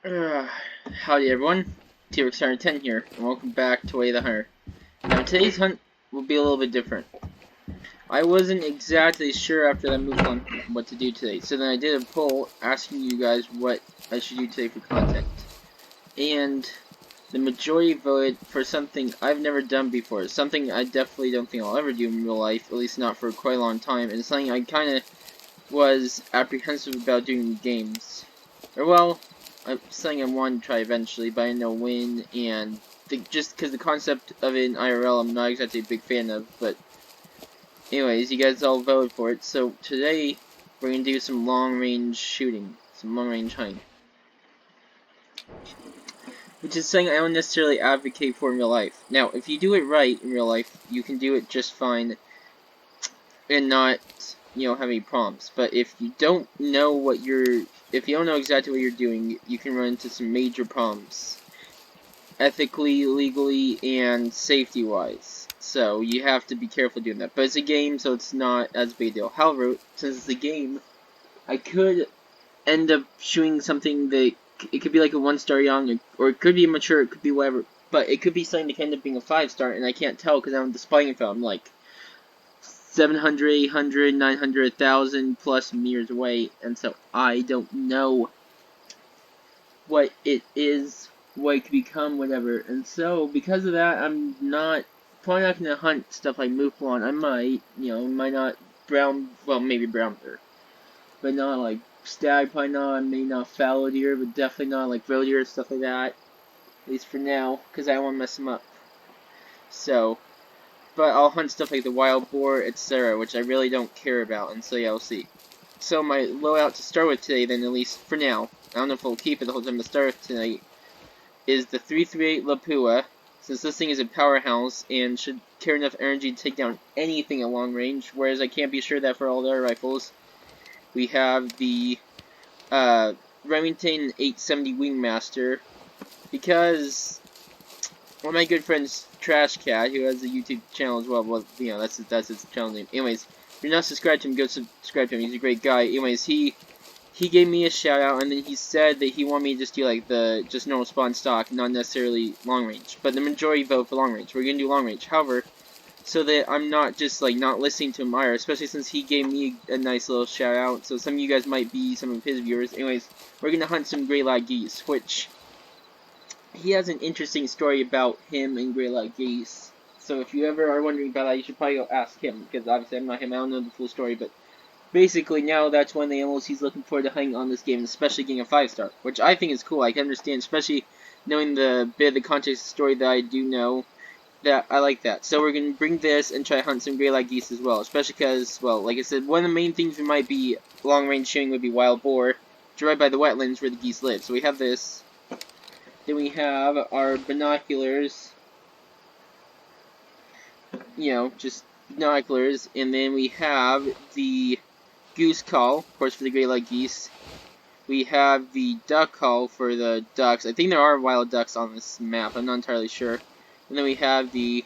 Uh, Howdy everyone, T-Rex Hunter 10 here, and welcome back to Way of the Hunter. Now today's hunt will be a little bit different. I wasn't exactly sure after that move on what to do today, so then I did a poll asking you guys what I should do today for content. And the majority voted for something I've never done before, something I definitely don't think I'll ever do in real life, at least not for quite a long time, and something I kinda was apprehensive about doing in games. Or well, something I want to try eventually, but I didn't know when, and just because the concept of it in IRL I'm not exactly a big fan of, but anyways, you guys all voted for it, so today we're going to do some long-range shooting, some long-range hunting. Which is something I don't necessarily advocate for in real life. Now, if you do it right in real life, you can do it just fine and not, have any problems. But if you don't know if you don't know exactly what you're doing, you can run into some major problems. Ethically, legally, and safety-wise. So, you have to be careful doing that. But it's a game, so it's not as big a deal. However, since it's a game, I could end up shooting something that, it could be like a 1-star young, or it could be mature, it could be whatever. But it could be something that can end up being a 5-star, and I can't tell because I don't have the spying info. I'm like 700, 800, 900, 1,000 plus meters away, and so I don't know what it is, what it could become, whatever. And so, because of that, I'm probably not going to hunt stuff like Mouflon. I might, might not maybe brown bear, but not like stag, probably not, maybe not fallow deer, but definitely not like roe deer, stuff like that, at least for now, because I don't want to mess them up. So, but I'll hunt stuff like the wild boar, etc., which I really don't care about, and so yeah, we'll see. So my loadout to start with today, then, at least for now, I don't know if we'll keep it the whole time to start with tonight, is the 338 Lapua, since this thing is a powerhouse and should carry enough energy to take down anything at long range, whereas I can't be sure that for all the other rifles. We have the Remington 870 Wingmaster, because one of my good friends, Trash Cat, who has a YouTube channel as well, that's his channel name. Anyways, if you're not subscribed to him, go subscribe to him. He's a great guy. Anyways, he gave me a shout out, and then he said that he wanted me to just do like the normal spawn stock, not necessarily long range. But the majority vote for long range. We're gonna do long range. However, so that I'm not just like not listening to him either, especially since he gave me a nice little shout out. So some of you guys might be some of his viewers. Anyways, we're gonna hunt some gray lag geese, which he has an interesting story about him and gray lag geese. So if you ever are wondering about that, you should probably go ask him, because obviously I'm not him, I don't know the full story, but basically now that's one of the animals he's looking forward to hunting on this game, especially getting a 5-star, which I think is cool. I can understand, especially knowing the bit of the context of the story that I do know, that I like that. So we're going to bring this and try to hunt some gray lag geese as well, especially because, well, like I said, one of the main things we might be long range shooting would be wild boar, which are right by the wetlands where the geese live. So we have this. Then we have our binoculars, just binoculars, and then we have the goose call, of course, for the gray lag geese. We have the duck call for the ducks. I think there are wild ducks on this map, I'm not entirely sure. And then we have the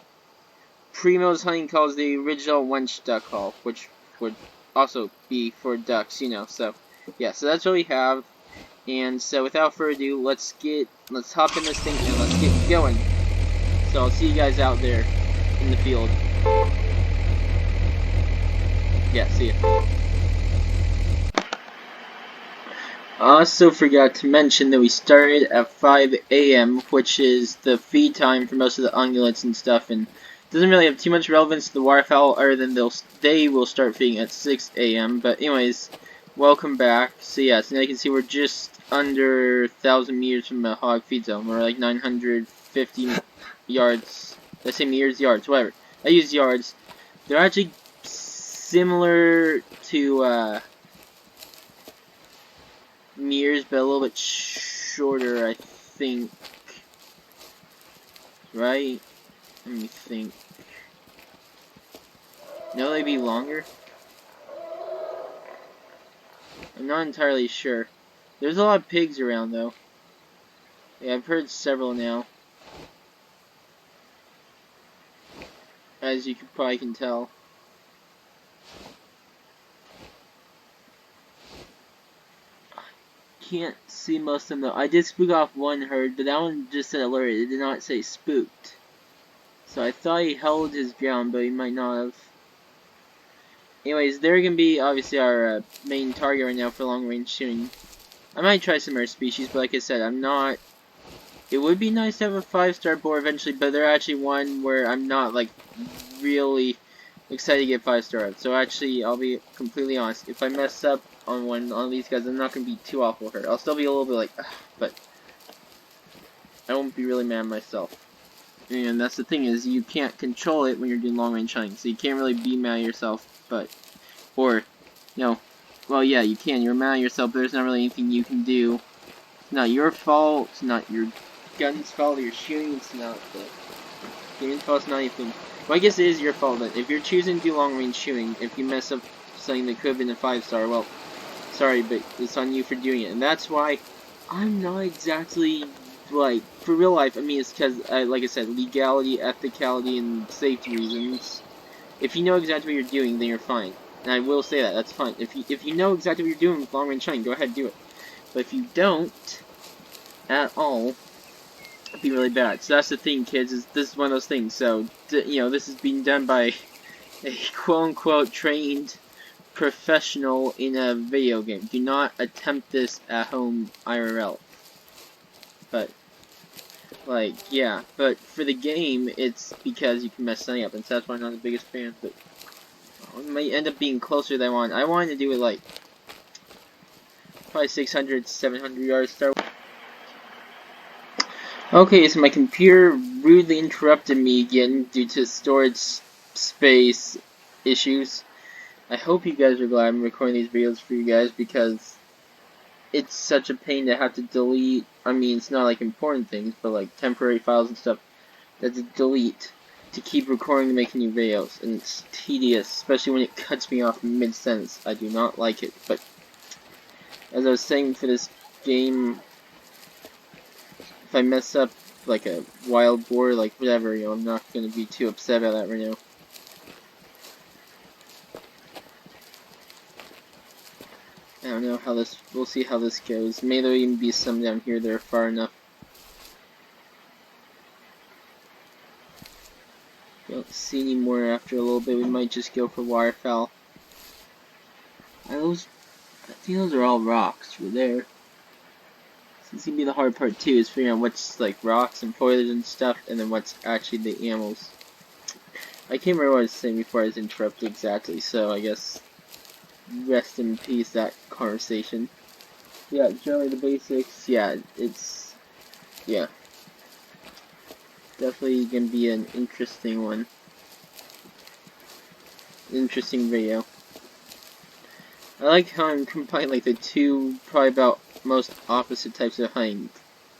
Primo's hunting calls, the original wench duck call, which would also be for ducks, so yeah, so that's what we have. And so without further ado, let's hop in this thing and let's get going. So I'll see you guys out there in the field. Yeah, see ya. I also forgot to mention that we started at 5 a.m., which is the feed time for most of the ungulates and stuff, and doesn't really have too much relevance to the waterfowl other than they will start feeding at 6 a.m. But anyways, welcome back. So yeah, so now you can see we're just under 1,000 meters from the hog feed zone. We're like 950 yards. Did I say meters? Yards, whatever. I use yards. They're actually similar to meters, but a little bit shorter, I think. Right? Let me think. No, they'd be longer? I'm not entirely sure. There's a lot of pigs around, though. Yeah, I've heard several now. As you probably can tell. can't see most of them though. I did spook off one herd, but that one just said alert. It did not say spooked. So I thought he held his ground, but he might not have. Anyways, they're gonna be obviously our main target right now for long range shooting. I might try some other species, but like I said, I'm not. It would be nice to have a 5-star boar eventually, but they're actually one where I'm not like really excited to get 5-star at. So actually, I'll be completely honest. If I mess up on one of these guys, I'm not gonna be too awful hurt. I'll still be a little bit like, ugh, but I won't be really mad at myself. And that's the thing is, you can't control it when you're doing long range hunting, so you can't really be mad at yourself. But, or, you know, well, yeah, you can. You're mad at yourself, but there's not really anything you can do. It's not your fault. It's not your gun's fault. You're shooting. It's not the game's fault. It's not anything. Well, I guess it is your fault. But if you're choosing to do long range shooting, if you mess up something that could have been a 5-star, well, sorry, but it's on you for doing it. And that's why I'm not exactly like for real life. I mean, it's because, like I said, legality, ethicality, and safety reasons. If you know exactly what you're doing, then you're fine. And I will say that, that's fine. If you know exactly what you're doing with long range hunting, go ahead and do it. But if you don't, at all, it'd be really bad. So that's the thing, kids, is this is one of those things. So, you know, this is being done by a quote-unquote trained professional in a video game. Do not attempt this at home IRL. But, like, yeah. But for the game, it's because you can mess something up. And so that's why I'm not the biggest fan. But it might end up being closer than I want. I wanted to do it, like, probably 600, 700 yards start. Okay, so my computer rudely interrupted me again due to storage space issues. I hope you guys are glad I'm recording these videos for you guys because it's such a pain to have to delete. I mean, it's not like important things, but like temporary files and stuff that to delete to keep recording and making new videos. And it's tedious, especially when it cuts me off mid-sentence. I do not like it, but as I was saying for this game, if I mess up like a wild boar, like whatever, you know, I'm not gonna be too upset about that right now. I don't know how this, we'll see how this goes. Maybe there'll even be some down here that are far enough. Don't see any more after a little bit. We might just go for waterfowl. I think those are all rocks for there. So it's gonna be the hard part too, is figuring out what's like rocks and foliage and stuff, and then what's actually the animals. I can't remember what I was saying before I was interrupted exactly, so I guess rest in peace that conversation. Yeah, generally the basics, yeah, it's, yeah. Definitely gonna be an interesting one. Interesting video. I like how I'm combining like the two probably about most opposite types of hunting.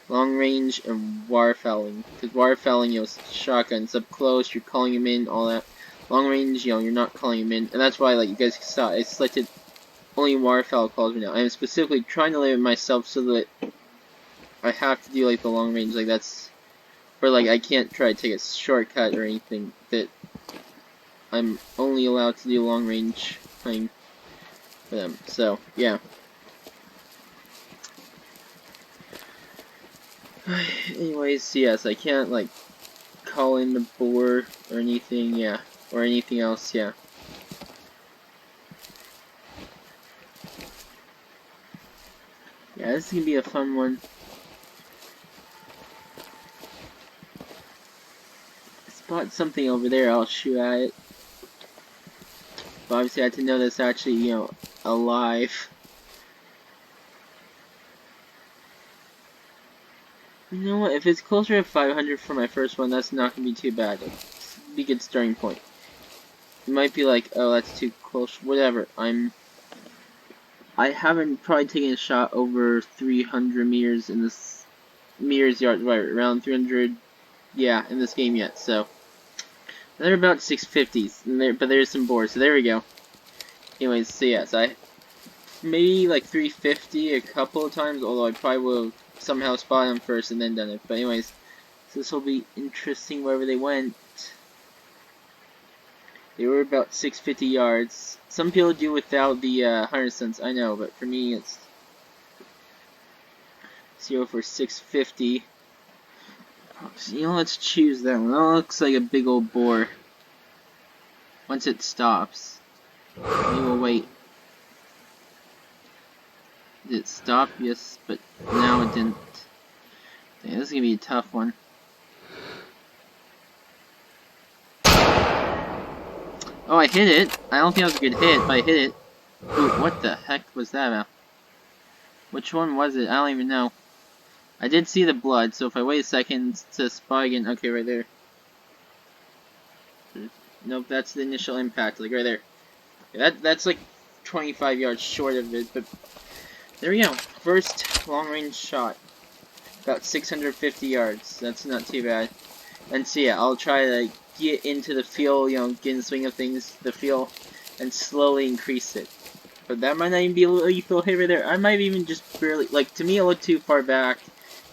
Long range and waterfowling. Because waterfowling, you know, shotguns up close, you're calling them in, all that. Long range, you know, you're not calling them in. And that's why, like you guys saw, I selected only waterfowl calls right now. I'm specifically trying to limit myself so that I have to do like the long range, like that's, or like I can't try to take a shortcut or anything, that I'm only allowed to do long range hunting for them. So, yeah. Anyways, yes, I can't like call in the boar or anything, yeah, or anything else, yeah. Yeah, this is gonna be a fun one. I spot something over there, I'll shoot at it. But obviously I had to know that's actually, you know, alive. You know what, if it's closer to 500 for my first one, that's not gonna be too bad. It's a good starting point. You might be like, oh, that's too close, whatever. I haven't probably taken a shot over 300 meters in this, meters yards, right, around 300, yeah, in this game yet, so. They're about 650s, but there's some boars, so there we go. Anyways, so yes, I, maybe like 350 a couple of times, although I probably will have somehow spotted them first and then done it. But anyways, so this will be interesting wherever they went. They were about 650 yards. Some people do without the 100 cents, I know, but for me it's 0 for 650. So, you know, let's choose that one. That looks like a big old bore. Once it stops, we will wait. Did it stop? Yes, but now it didn't. Dang, this is gonna be a tough one. Oh, I hit it. I don't think that was a good hit, but I hit it. Ooh, what the heck was that about? Which one was it? I don't even know. I did see the blood, so if I wait a second to spot again, okay, right there. Nope, that's the initial impact, like right there. That's like 25 yards short of it, but there we go. First long-range shot. About 650 yards. That's not too bad. And so yeah, I'll try to get into the feel, you know, get in the swing of things, the feel, and slowly increase it. But that might not even be a lethal hit right there. I might even just barely, like, to me it looked too far back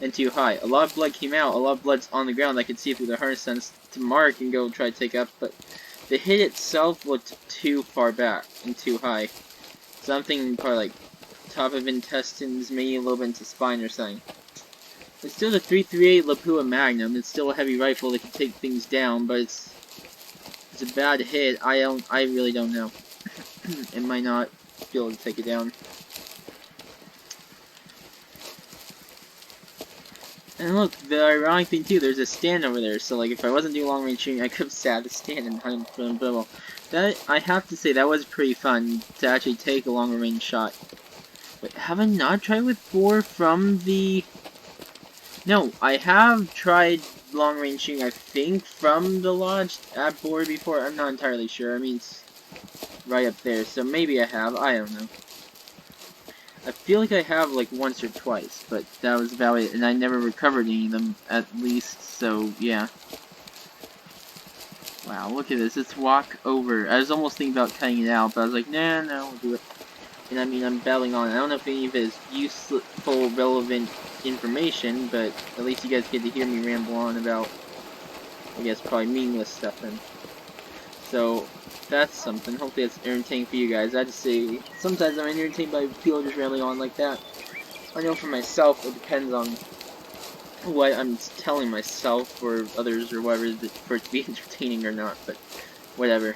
and too high. A lot of blood came out, a lot of blood's on the ground. I could see through the harness sense to mark and go try to take up, but the hit itself looked too far back and too high. So I'm thinking probably like top of intestines, maybe a little bit into spine or something. It's still the 338 Lapua Magnum. It's still a heavy rifle that can take things down, but it's a bad hit. I really don't know. It might not be able to take it down. And look, the ironic thing too, there's a stand over there, so like if I wasn't doing long range shooting, I could have sat at the stand and hunted for them. But that, I have to say, that was pretty fun to actually take a longer range shot. Wait, have I not tried with boar from the... No, I have tried long range shooting, I think, from the lodge at boar before. I'm not entirely sure. I mean, it's right up there, so maybe I have. I don't know. I feel like I have like once or twice, but that was about it, and I never recovered any of them, at least, so yeah. Wow, look at this, it's walk over. I was almost thinking about cutting it out, but I was like, nah, no, we'll do it. And I mean, I'm battling on. I don't know if any of it is useful, relevant information, but at least you guys get to hear me ramble on about, I guess, probably meaningless stuff then. So, that's something. Hopefully it's entertaining for you guys. I just say, sometimes I'm entertained by people just rambling on like that. I know for myself, it depends on what I'm telling myself or others or whatever for it to be entertaining or not, but whatever.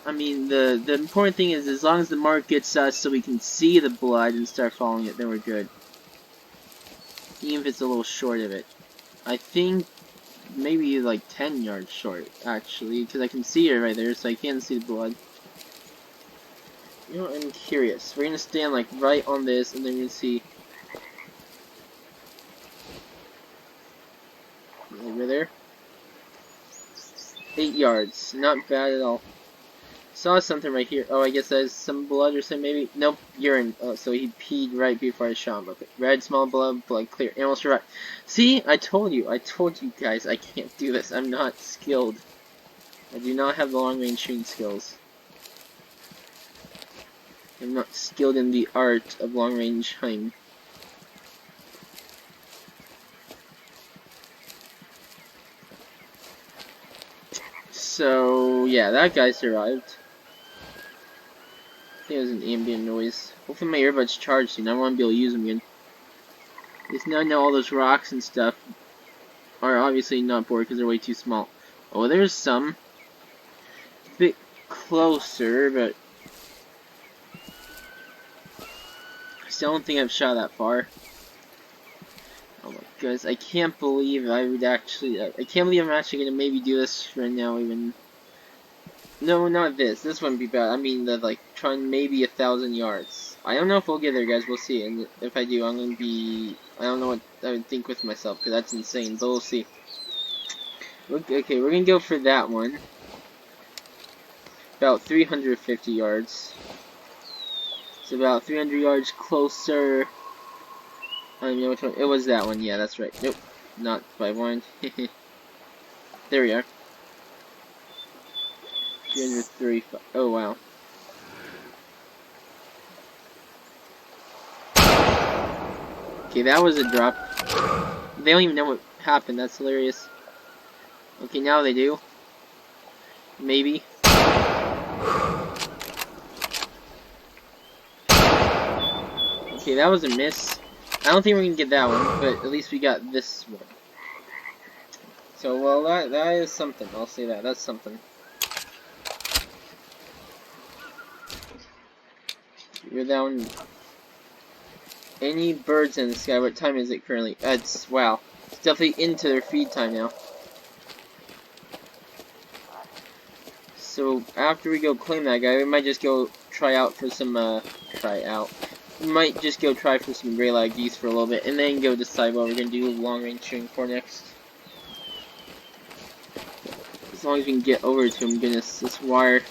I mean, the important thing is, as long as the mark gets us so we can see the blood and start following it, then we're good. Even if it's a little short of it. I think maybe like 10 yards short, actually, because I can see it right there, so I can't see the blood. You know, I'm curious. We're gonna stand like right on this, and then we're gonna see. Over there. 8 yards. Not bad at all. Saw something right here. Oh, I guess that's some blood or something, maybe? Nope, urine. Oh, so he peed right before I shot him. Okay. Red, small blood, blood clear. Animal survived. See? I told you guys, I can't do this. I'm not skilled. I do not have the long-range shooting skills. I'm not skilled in the art of long-range hunting. So, yeah, that guy survived. I think it was an ambient noise. Hopefully my earbuds charge soon. I want to be able to use them again. Because now I know all those rocks and stuff are obviously not bored because they're way too small. Oh, there's some. A bit closer, but I still don't think I've shot that far. Oh my goodness, I can't believe I would actually... I can't believe I'm actually going to maybe do this right now even... No, not this. This wouldn't be bad. I mean, like, trying maybe 1,000 yards. I don't know if we'll get there, guys. We'll see. And if I do, I'm going to be... I don't know what I would think with myself, because that's insane. But we'll see. Okay, we're going to go for that one. About 350 yards. It's about 300 yards closer. I don't even know which one. It was that one. Yeah, that's right. Nope. Not by one. There we are. 335. Oh, wow. Okay, that was a drop. They don't even know what happened. That's hilarious. Okay, now they do. Maybe. Okay, Okay, that was a miss. I don't think we're gonna get that one, but at least we got this one. So, well, that is something. I'll say that. That's something. We're down. Any birds in the sky? What time is it currently? It's, wow. It's definitely into their feed time now. So, after we go claim that guy, we might just go try out for some, We might just go try for some gray lag geese for a little bit, and then go decide what we're gonna do long range shooting for next. As long as we can get over to him, goodness, this wire.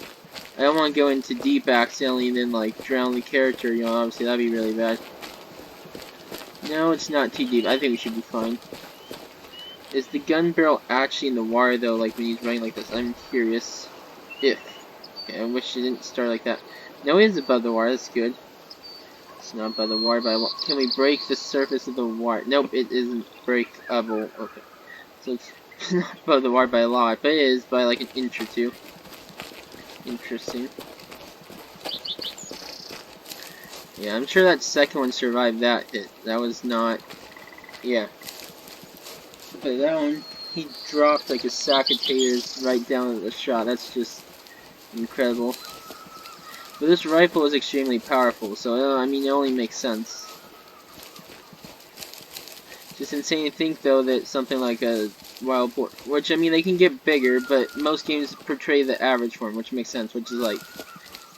I don't want to go into deep accidentally and then, like, drown the character, you know, obviously that'd be really bad. No, it's not too deep. I think we should be fine. Is the gun barrel actually in the wire, though, like, when he's running like this? I'm curious. If. Okay, I wish it didn't start like that. No, it is above the wire. That's good. It's not above the wire, but can we break the surface of the wire? Nope, it isn't breakable. Okay. So it's not above the wire by a lot, but it is by, like, an inch or two. Interesting. Yeah, I'm sure that second one survived that hit. That was not... Yeah. But that one, he dropped like a sack of taters right down at the shot. That's just incredible. But this rifle is extremely powerful, so, I mean, it only makes sense. Just insane to think, though, that something like a wild boar, which, I mean, they can get bigger, but most games portray the average form, which makes sense, which is like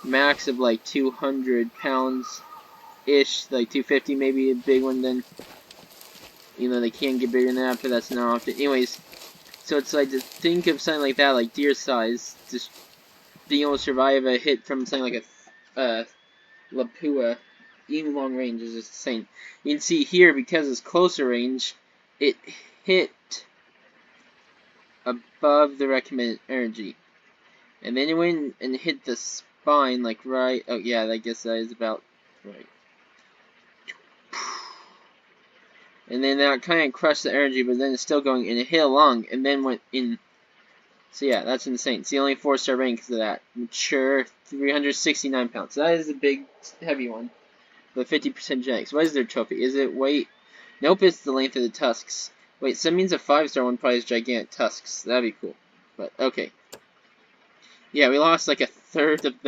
max of like 200 pounds-ish, like 250 maybe a big one, then, you know, they can get bigger than that, but that's not often. Anyways, so it's like to think of something like that, like deer size, just being able to survive a hit from something like a Lapua, even long range, is just insane. You can see here, because it's closer range, it hit above the recommended energy. And then it went and hit the spine, like right, oh yeah, I guess that is about right. And then that kind of crushed the energy, but then it's still going, and it hit a lung, and then went in. So yeah, that's insane. It's the only 4-star rank because of that. Mature, 369 pounds. So that is a big, heavy one. But 50% genetics. What is their trophy? Is it weight? Nope, it's the length of the tusks. Wait, so that means a 5-star one probably has gigantic tusks. That'd be cool. But, okay. Yeah, we lost like a third of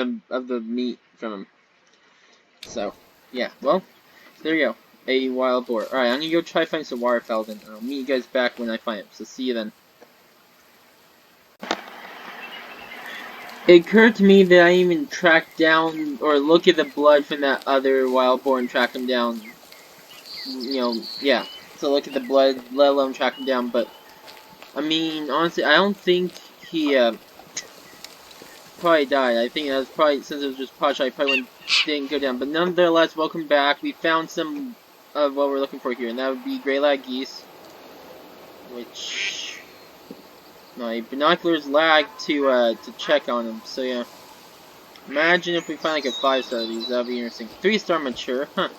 the meat from him. So, yeah, well, there you go. A wild boar. Alright, I'm gonna go try to find some waterfowl then. I'll meet you guys back when I find them. So, see you then. It occurred to me that I even tracked down, or look at the blood from that other wild boar and track him down. You know, yeah. So look at the blood, let alone track him down, but, I mean, honestly, I don't think he, probably died. I think that was probably, since it was just pot shot, probably didn't go down. But nonetheless, welcome back. We found some of what we're looking for here, and that would be gray lag geese, which my binoculars lag to check on them. So yeah, imagine if we find like a 5-star of these. That'd be interesting. 3-star mature, huh?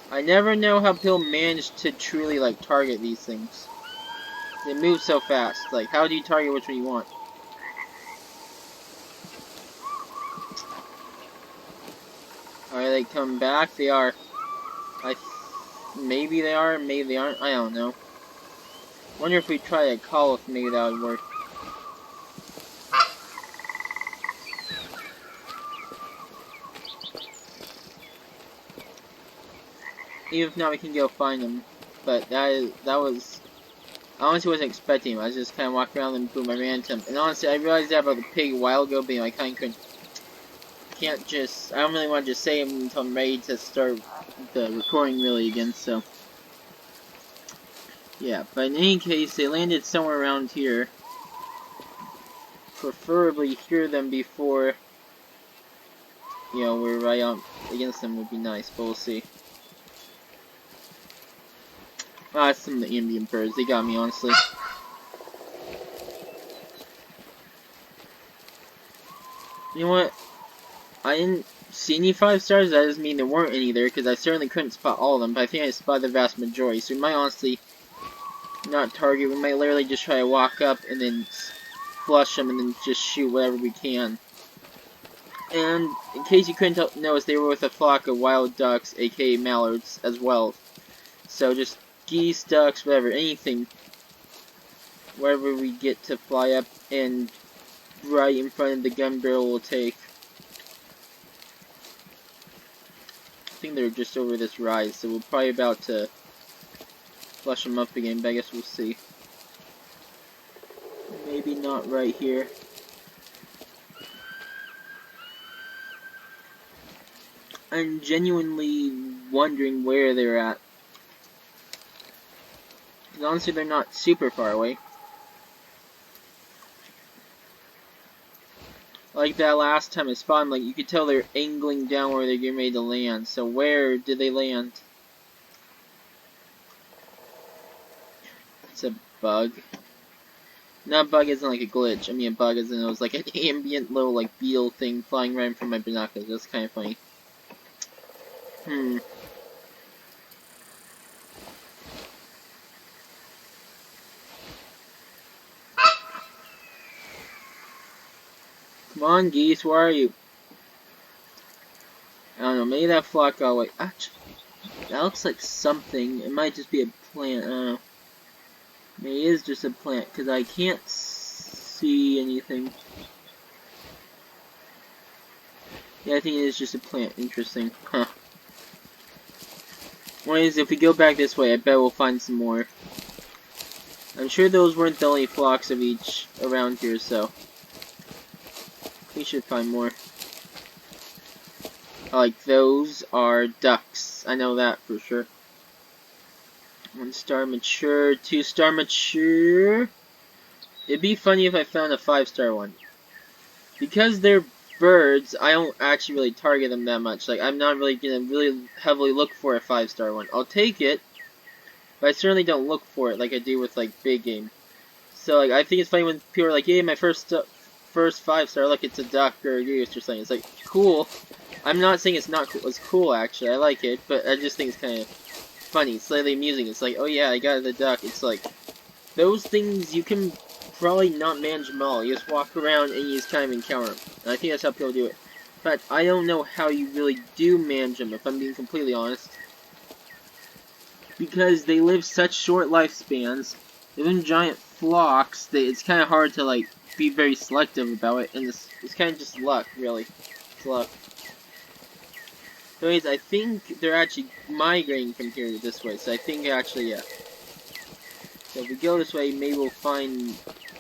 I never know how people manage to truly like target these things. They move so fast. Like, how do you target which one you want? Are they coming back? They are. Maybe they are, maybe they aren't. I don't know. Wonder if we try a call, if maybe that would work. Even if not, we can go find them. But that was. I honestly wasn't expecting him. I was just kind of walking around and boom, I ran into him. And honestly, I realized that about the pig a while ago, but you know, I kind of couldn't. I don't really want to just say him until I'm ready to start the recording really again, so. Yeah, but in any case, they landed somewhere around here. Preferably hear them before, you know, we're right on against them would be nice, but we'll see. Ah, some of the Indian birds, they got me, honestly. You know what? I didn't see any 5-stars, that doesn't mean there weren't any there, because I certainly couldn't spot all of them, but I think I spotted the vast majority, so we might honestly not target, we might literally just try to walk up and then flush them and then just shoot whatever we can. And in case you couldn't notice, they were with a flock of wild ducks, aka mallards, as well. So just geese, ducks, whatever, anything, wherever we get to fly up and right in front of the gun barrel will take. I think they're just over this rise, so we're probably about to flush them up again, but I guess we'll see. Maybe not right here. I'm genuinely wondering where they're at. Because honestly, they're not super far away. Like that last time I spotted them, like you could tell they're angling down where they're getting ready to land. So where did they land? It's a bug. Not a bug isn't like a glitch. I mean a bug isn't, it was like an ambient little like beetle thing flying right in front of my binoculars. That's kind of funny. Come on, geese, where are you? I don't know, maybe that flock got away. Actually, that looks like something. It might just be a plant, I don't know. Maybe it is just a plant, because I can't see anything. Yeah, I think it is just a plant. Interesting. Huh. Anyways, if we go back this way, I bet we'll find some more. I'm sure those weren't the only flocks of each around here, so we should find more. Like, those are ducks. I know that for sure. 1 star mature, 2 star mature. It'd be funny if I found a 5-star one. Because they're birds, I don't actually really target them that much. Like, I'm not really gonna really heavily look for a 5-star one. I'll take it, but I certainly don't look for it like I do with, like, big game. So, like, I think it's funny when people are like, "Hey, my first 5-star, look, it's a duck or a goose or something." It's like, cool. I'm not saying it's not cool. It's cool, actually. I like it, but I just think it's kind of funny, slightly amusing. It's like, oh yeah, I got the duck. It's like, those things, you can probably not manage them all. You just walk around and you just kind of encounter them. And I think that's how people do it. But I don't know how you really do manage them, if I'm being completely honest. Because they live such short lifespans, they live in giant flocks, that it's kind of hard to, like, be very selective about it. And it's kind of just luck, really. It's luck. Anyways, I think they're actually migrating from here this way, so I think actually, yeah. So if we go this way, maybe we'll find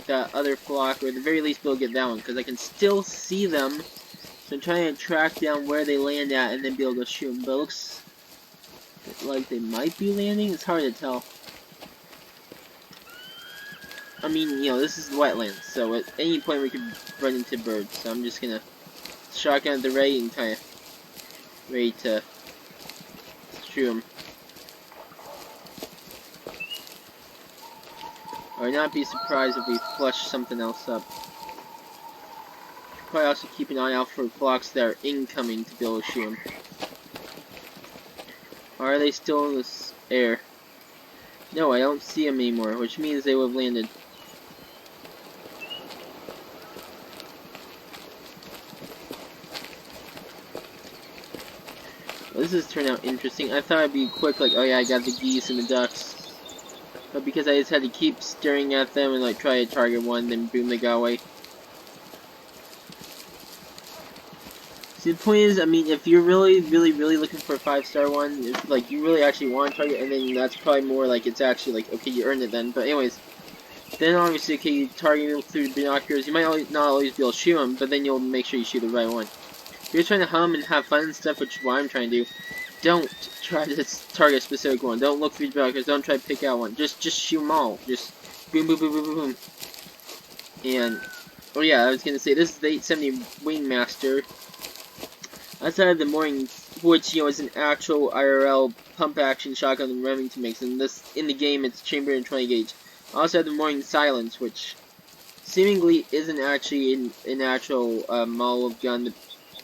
that other flock, or at the very least we'll get that one, because I can still see them. So I'm trying to track down where they land at, and then be able to shoot them. But it looks like they might be landing. It's hard to tell. I mean, you know, this is wetlands, so at any point we could run into birds. So I'm just gonna shotgun at the ready and kind of ready to shoot them. I would not be surprised if we flush something else up. Probably also keep an eye out for flocks that are incoming to be able to shoot them. Are they still in this air? No, I don't see them anymore, which means they would have landed. Well, this has turned out interesting. I thought it'd be quick, like, oh yeah, I got the geese and the ducks. But because I just had to keep staring at them and like try to target one, then boom, they got away. See, the point is, I mean, if you're really looking for a 5-star one, if like you really actually want to target, and then that's probably more like it's actually like, okay, you earned it then. But anyways, then obviously, okay, you target them through binoculars. You might not always be able to shoot them, but then you'll make sure you shoot the right one. If you're trying to hum and have fun and stuff, which is what I'm trying to do, don't try to target a specific one. Don't look through the binoculars. Don't try to pick out one. Just shoot them all. Just boom, boom, boom, boom, boom, boom. And oh yeah, I was gonna say this is the 870 Wingmaster. Outside of the morning, which you know is an actual IRL pump action shotgun that Remington makes. And this in the game, it's chambered in 20 gauge. I also have the morning silence, which seemingly isn't actually an actual model of gun that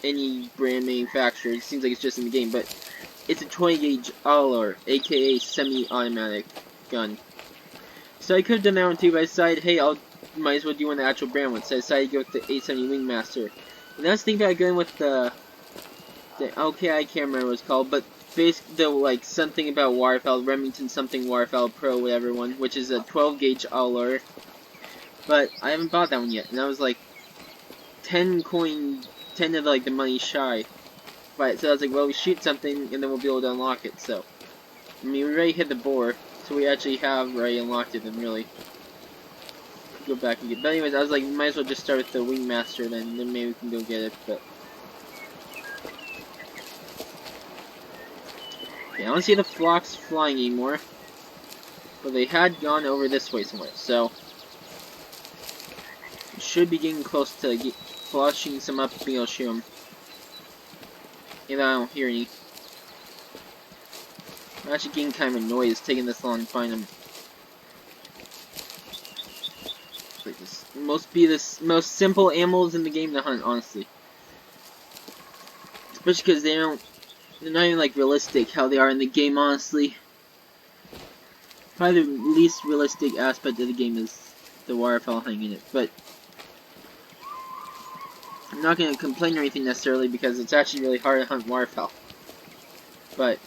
any brand manufacturer. It seems like it's just in the game, but it's a 20 gauge Aller, aka semi-automatic gun. So I could have done that one too, but I decided, hey, might as well do one of the actual brand ones. So I decided to go with the 870 Wingmaster. And I was thinking about going with the okay, I can't remember what it's called, but basically the like something about Waterfowl, Remington something Waterfowl Pro, whatever one, which is a 12 gauge Aller. But I haven't bought that one yet, and I was like 10 of like the money shy. Right, so I was like, well, we shoot something and then we'll be able to unlock it. So, I mean, we already hit the bore, so we actually have already unlocked it. And really go back and get. But anyways, I was like, might as well just start with the Wingmaster, then maybe we can go get it. But yeah, I don't see the flocks flying anymore. But they had gone over this way somewhere, so we should be getting close to flushing some up, being able to shoot them. And I don't hear any. I'm actually getting kind of annoyed it's taking this long to find them. Like this must be the most simple animals in the game to hunt, honestly. Especially because they're not even like realistic how they are in the game, honestly. Probably the least realistic aspect of the game is the waterfowl hunting in it, but I'm not going to complain or anything necessarily because it's actually really hard to hunt waterfowl. But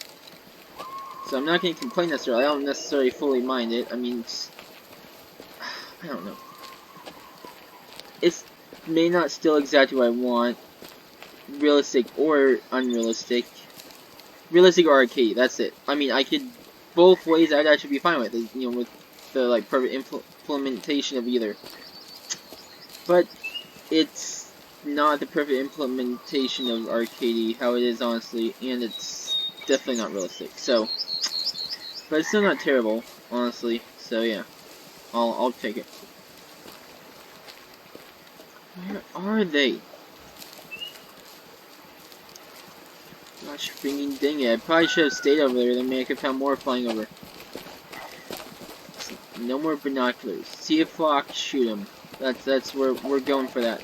so I'm not going to complain necessarily. I don't necessarily fully mind it. I mean, I don't know. It may not still exactly what I want. Realistic or unrealistic. Realistic or arcade, that's it. I mean, I could, both ways I'd actually be fine with it, you know, with the, like, perfect implementation of either. But it's not the perfect implementation of arcade, how it is, honestly, and it's definitely not realistic, so. But it's still not terrible, honestly, so yeah. I'll take it. Where are they? Gosh, freaking dang it. I probably should have stayed over there, then maybe I could have found more flying over. No more binoculars. See a flock, shoot them. That's where we're going for that.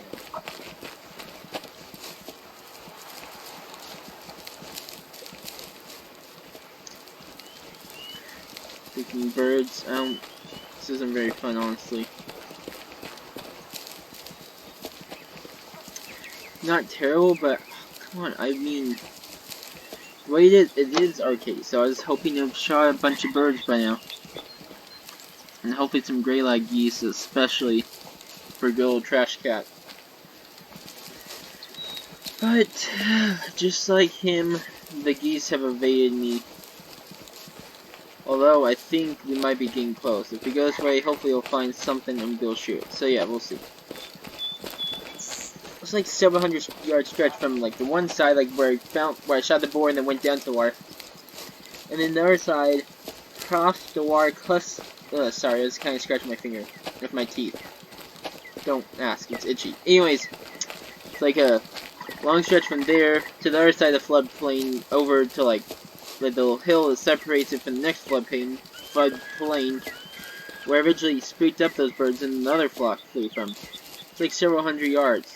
Freaking birds. This isn't very fun, honestly. Not terrible, but come on, I mean, the way it is arcade, so I was hoping to have shot a bunch of birds by now. And hopefully some gray-lag geese, especially for good old Trash Cat. But, just like him, the geese have evaded me. Although, I think we might be getting close. If he goes away, hopefully he'll find something and we'll shoot it. So yeah, we'll see. It's like several hundred yard stretch from like the one side, like where I shot the boar and then went down to the water, and then the other side, crossed the water. Plus, sorry, I was kind of scratching my finger with my teeth. Don't ask, it's itchy. Anyways, it's like a long stretch from there to the other side of the floodplain over to like the little hill that separates it from the next floodplain, where I originally spooked up those birds and another flock flew from. It's like several hundred yards.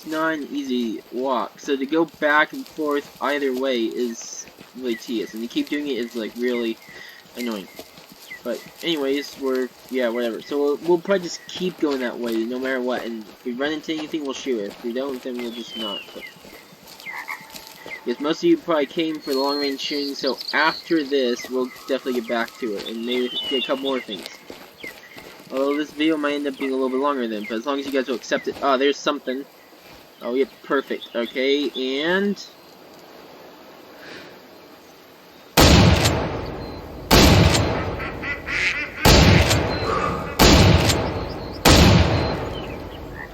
Not an easy walk, so to go back and forth either way is really tedious, and to keep doing it is like really annoying. But anyways, yeah, whatever. So we'll probably just keep going that way no matter what, and if we run into anything, we'll shoot it. If we don't, then we'll just not. But because most of you probably came for the long range shooting, so after this, we'll definitely get back to it and maybe get a couple more things. Although this video might end up being a little bit longer then, but as long as you guys will accept it. Ah, there's something. Oh, yeah, perfect. Okay, and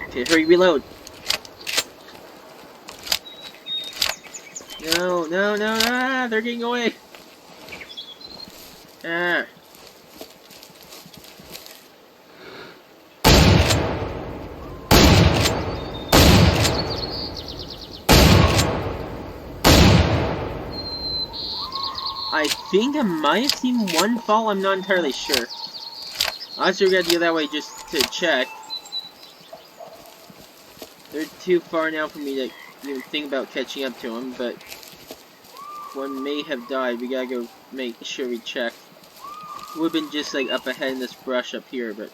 okay, hurry, reload. No, no, no, ah, they're getting away. Ah. I think I might have seen one fall, I'm not entirely sure. Honestly, we're gonna go that way just to check. They're too far now for me to even think about catching up to them, but one may have died. We gotta go make sure we check. Would've been just like up ahead in this brush up here, but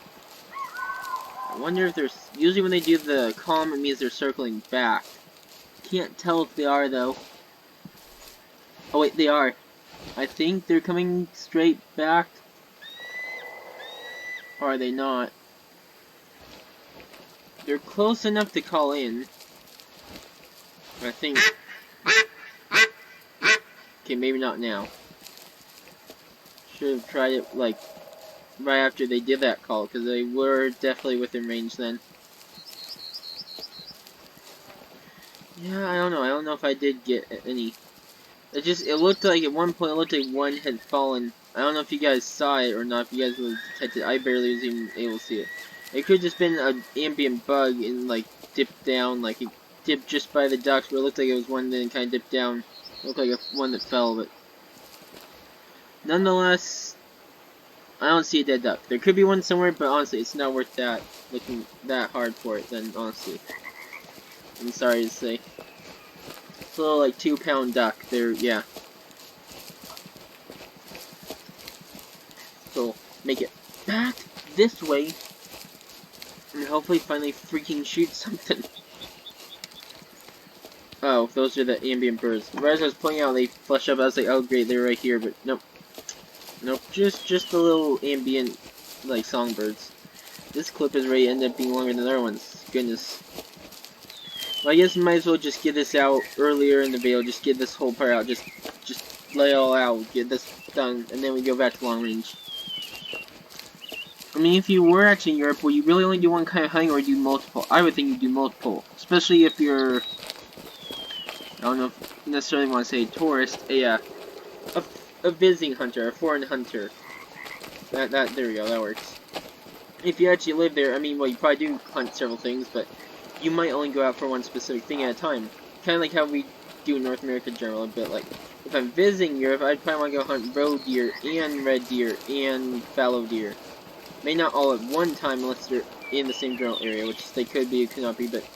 I wonder if they're... Usually when they do the column, it means they're circling back. Can't tell if they are, though. Oh, wait, they are. I think they're coming straight back. Or are they not? They're close enough to call in. I think... Okay, maybe not now. Should have tried it, like, right after they did that call, because they were definitely within range then. Yeah, I don't know. I don't know if I did get any. It looked like at one point, it looked like one had fallen. I don't know if you guys saw it or not, if you guys really detected it. I barely was even able to see it. It could have just been an ambient bug and, like, dipped down, like, it dipped just by the ducks, where it looked like it was one that kind of dipped down. It looked like one that fell, but... Nonetheless, I don't see a dead duck. There could be one somewhere, but honestly, it's not worth that, looking that hard for it, then, honestly. I'm sorry to say. It's a little, like, 2-pound duck. There, yeah. So, make it back this way, and hopefully finally freaking shoot something. Oh, those are the ambient birds. Right as I was pointing out, they flushed up. I was like, oh great, they're right here, but nope. Nope, just the little ambient, like, songbirds. This clip is ready to end up being longer than the other ones. Goodness. Well, I guess I might as well just get this out earlier in the video. Just get this whole part out. Just lay it all out. Get this done, and then we go back to long range. I mean, if you were actually in Europe, will you really only do one kind of hunting, or do multiple? I would think you do multiple, especially if you're... I don't know if you necessarily want to say tourist. A visiting hunter, a foreign hunter. There we go, that works. If you actually live there, I mean, well, you probably do hunt several things, but you might only go out for one specific thing at a time. Kind of like how we do in North America in general, a bit like, if I'm visiting Europe, I'd probably want to go hunt roe deer, and red deer, and fallow deer. May not all at one time, unless they're in the same general area, which they could be, could not be, but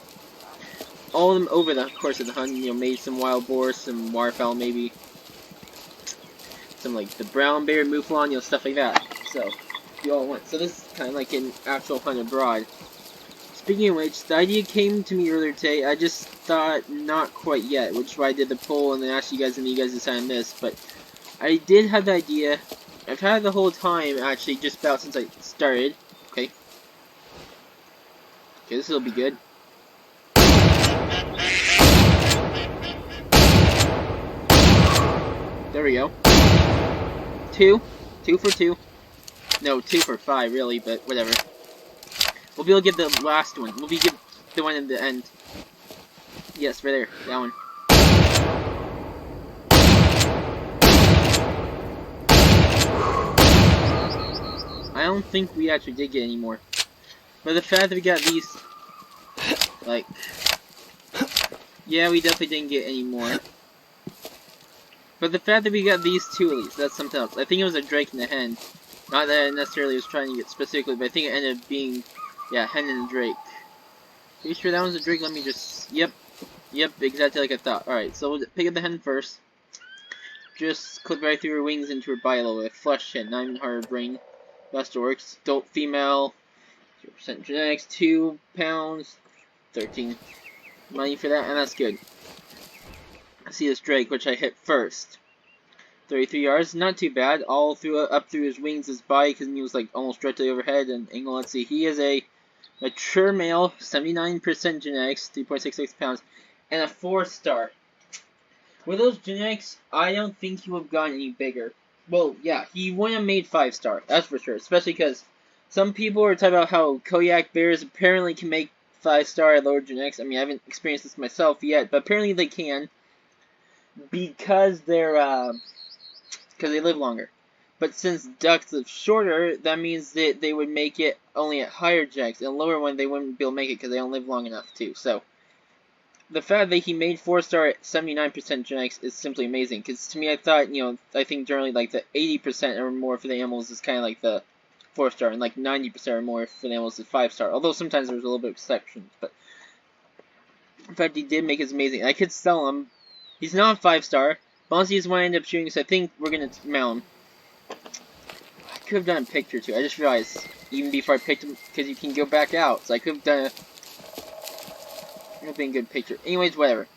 all of them over the course of the hunt, you know, maybe some wild boar, some waterfowl, maybe some, like, the brown bear, mouflon, you know, stuff like that. So, you all want. So this is kind of like an actual hunt abroad. Speaking of which, the idea came to me earlier today. I just thought not quite yet, which is why I did the poll and then asked you guys, and you guys decided on this. But I did have the idea. I've had it the whole time, actually, just about since I started. Okay. Okay, this will be good. There we go. 2 for 2. No, 2 for 5, really, but whatever. We'll be able to get the last one. We'll be get the one at the end. Yes, right there. That one. I don't think we actually did get any more. But the fact that we got these... Like... Yeah, we definitely didn't get any more. But the fact that we got these two at least, that's something else. I think it was a drake and a hen. Not that I necessarily was trying to get specifically, but I think it ended up being, yeah, hen and a drake. Pretty sure that one's a drake. Let me just, yep, exactly like I thought. Alright, so we'll pick up the hen first. Just clip right through her wings into her body a little bit. Flesh hen, not even hard to bring. Best works. Adult female, 0% genetics, 2 pounds, 13 money for that, and that's good. I see this drake, which I hit first. 33 yards, not too bad. All through up through his wings, his body, because he was like almost directly overhead. And angle, let's see, he is a mature male, 79% genetics, 3.66 pounds, and a 4-star. With those genetics, I don't think he would have gotten any bigger. Well, yeah, he wouldn't have made 5-star, that's for sure. Especially because some people are talking about how Kodiak bears apparently can make 5-star at lower genetics. I mean, I haven't experienced this myself yet, but apparently they can. Because they're, because they live longer. But since ducks live shorter, that means that they would make it only at higher genetics. And lower one, they wouldn't be able to make it because they don't live long enough, too. So, the fact that he made 4-star at 79% genetics is simply amazing. Because to me, I thought, you know, I think generally like the 80% or more for the animals is kind of like the 4-star. And like 90% or more for the animals is 5-star. Although sometimes there's a little bit of exceptions. But the fact he did make it is amazing. I could sell him. He's not a 5-star. But honestly, he's one I end up shooting, so I think we're going to mount him. I could have done a picture too. I just realized even before I picked him, because you can go back out. So I could have done it. Would have been a good picture. Anyways, whatever.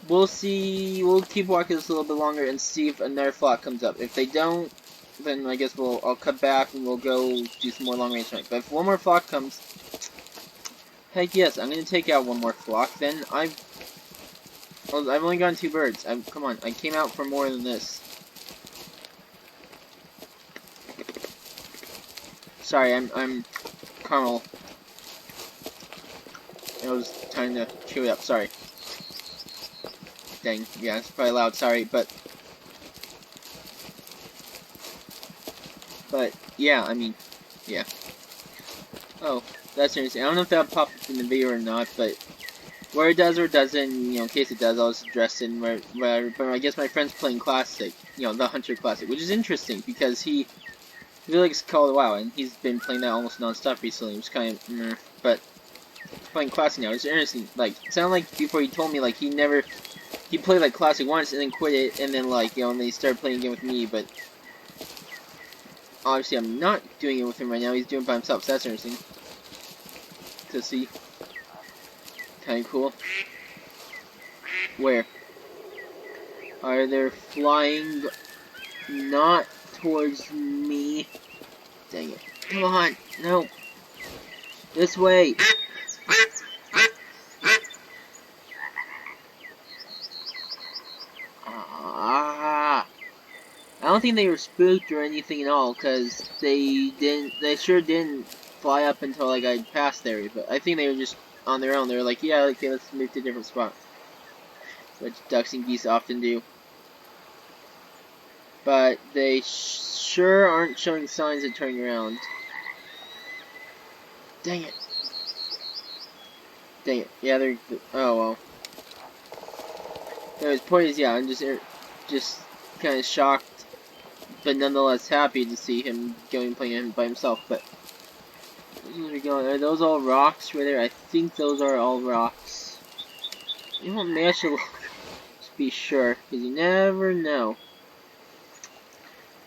We'll see. We'll keep walking this a little bit longer and see if another flock comes up. If they don't, then I guess I'll cut back and we'll go do some more long range strike. But if one more flock comes, heck yes, I'm gonna take out one more flock. Then I've only gotten 2 birds. Come on, I came out for more than this. Sorry, I'm Carmel. I was trying to chew it up. Sorry. Dang, yeah, it's probably loud. Sorry, but yeah, I mean, yeah. Oh, that's interesting. I don't know if that'll pop up in the video or not, but where it does or doesn't, you know, in case it does, I'll just address it and whatever. But I guess my friend's playing Classic, you know, the Hunter Classic, which is interesting because he really likes Call of WoW, and he's been playing that almost non-stop recently, which kind of, but he's playing Classic now. It's interesting. Like, it sounded like before he told me, like, he played like Classic once and then quit it, and then like, you know, and then he started playing again with me, but obviously I'm not doing it with him right now. He's doing it by himself, so that's interesting to see. Kind of cool. Where? Are they flying not towards me? Dang it. Come on. No. This way. I don't think they were spooked or anything at all, because they sure didn't fly up until like I passed there, but I think they were just on their own. They were like, yeah, okay, let's move to a different spot. Which ducks and geese often do. But they sure aren't showing signs of turning around. Dang it. Dang it. Yeah, they're, oh well. Anyways, point is, yeah, I'm just kind of shocked, but nonetheless happy to see him playing him by himself. But where are we going? Are those all rocks right there? I think those are all rocks. You know what? Maybe I should just be sure, because you never know.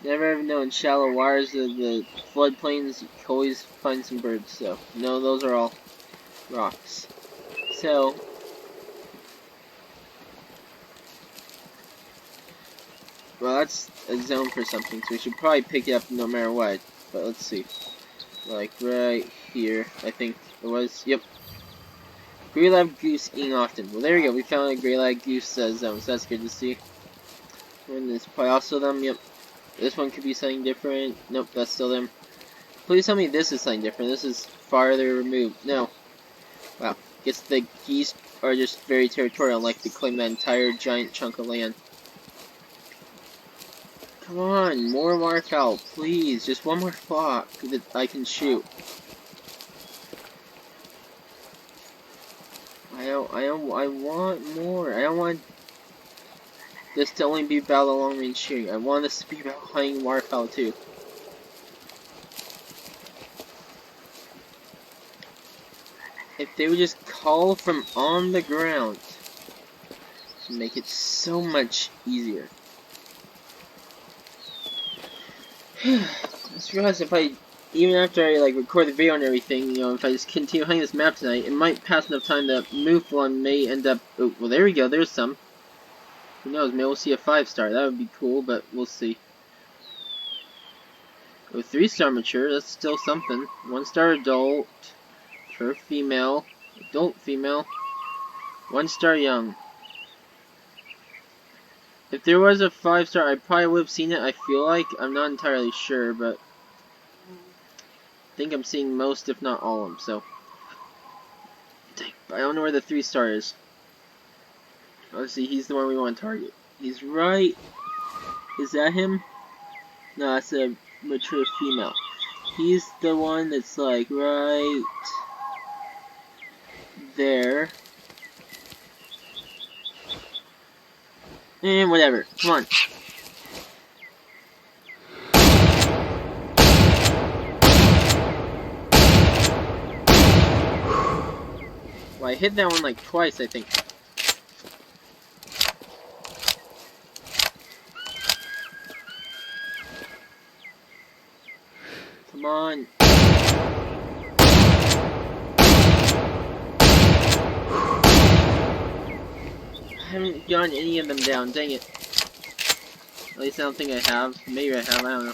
Never ever know in shallow waters of the floodplains. You can always find some birds. So no, those are all rocks. So. Well, that's a zone for something, so we should probably pick it up no matter what. But let's see. Like right here, I think it was. Yep. Grey Lab Goose eating often. Well, there we go. We found a Grey Lab Goose zone, so that's good to see. And this probably also them. Yep. This one could be something different. Nope, that's still them. Please tell me this is something different. This is farther removed. No. Wow. Guess the geese are just very territorial, like to claim that entire giant chunk of land. Come on, more waterfowl, please. Just one more flock that I can shoot. I want more. I don't want this to only be about the long range shooting. I want this to be about hunting waterfowl too. If they would just call from on the ground, it would make it so much easier. I just realized if I, even after I like record the video and everything, you know, if I just continue hunting this map tonight, it might pass enough time that move one may end up. Oh, well, there we go. There's some. Who knows? Maybe we'll see a 5-star. That would be cool, but we'll see. Oh, 3-star mature. That's still something. 1-star adult. Mature female. Adult female. 1-star young. If there was a 5-star, I probably would have seen it, I feel like. I'm not entirely sure, but I think I'm seeing most, if not all of them, so. Dang, I don't know where the 3-star is. Obviously, he's the one we want to target. He's right. Is that him? No, that's a mature female. He's the one that's like right there. And whatever. Come on. Well, I hit that one like twice, I think. Come on. haven't gotten any of them down. Dang it. At least I don't think I have. Maybe I have. I don't know.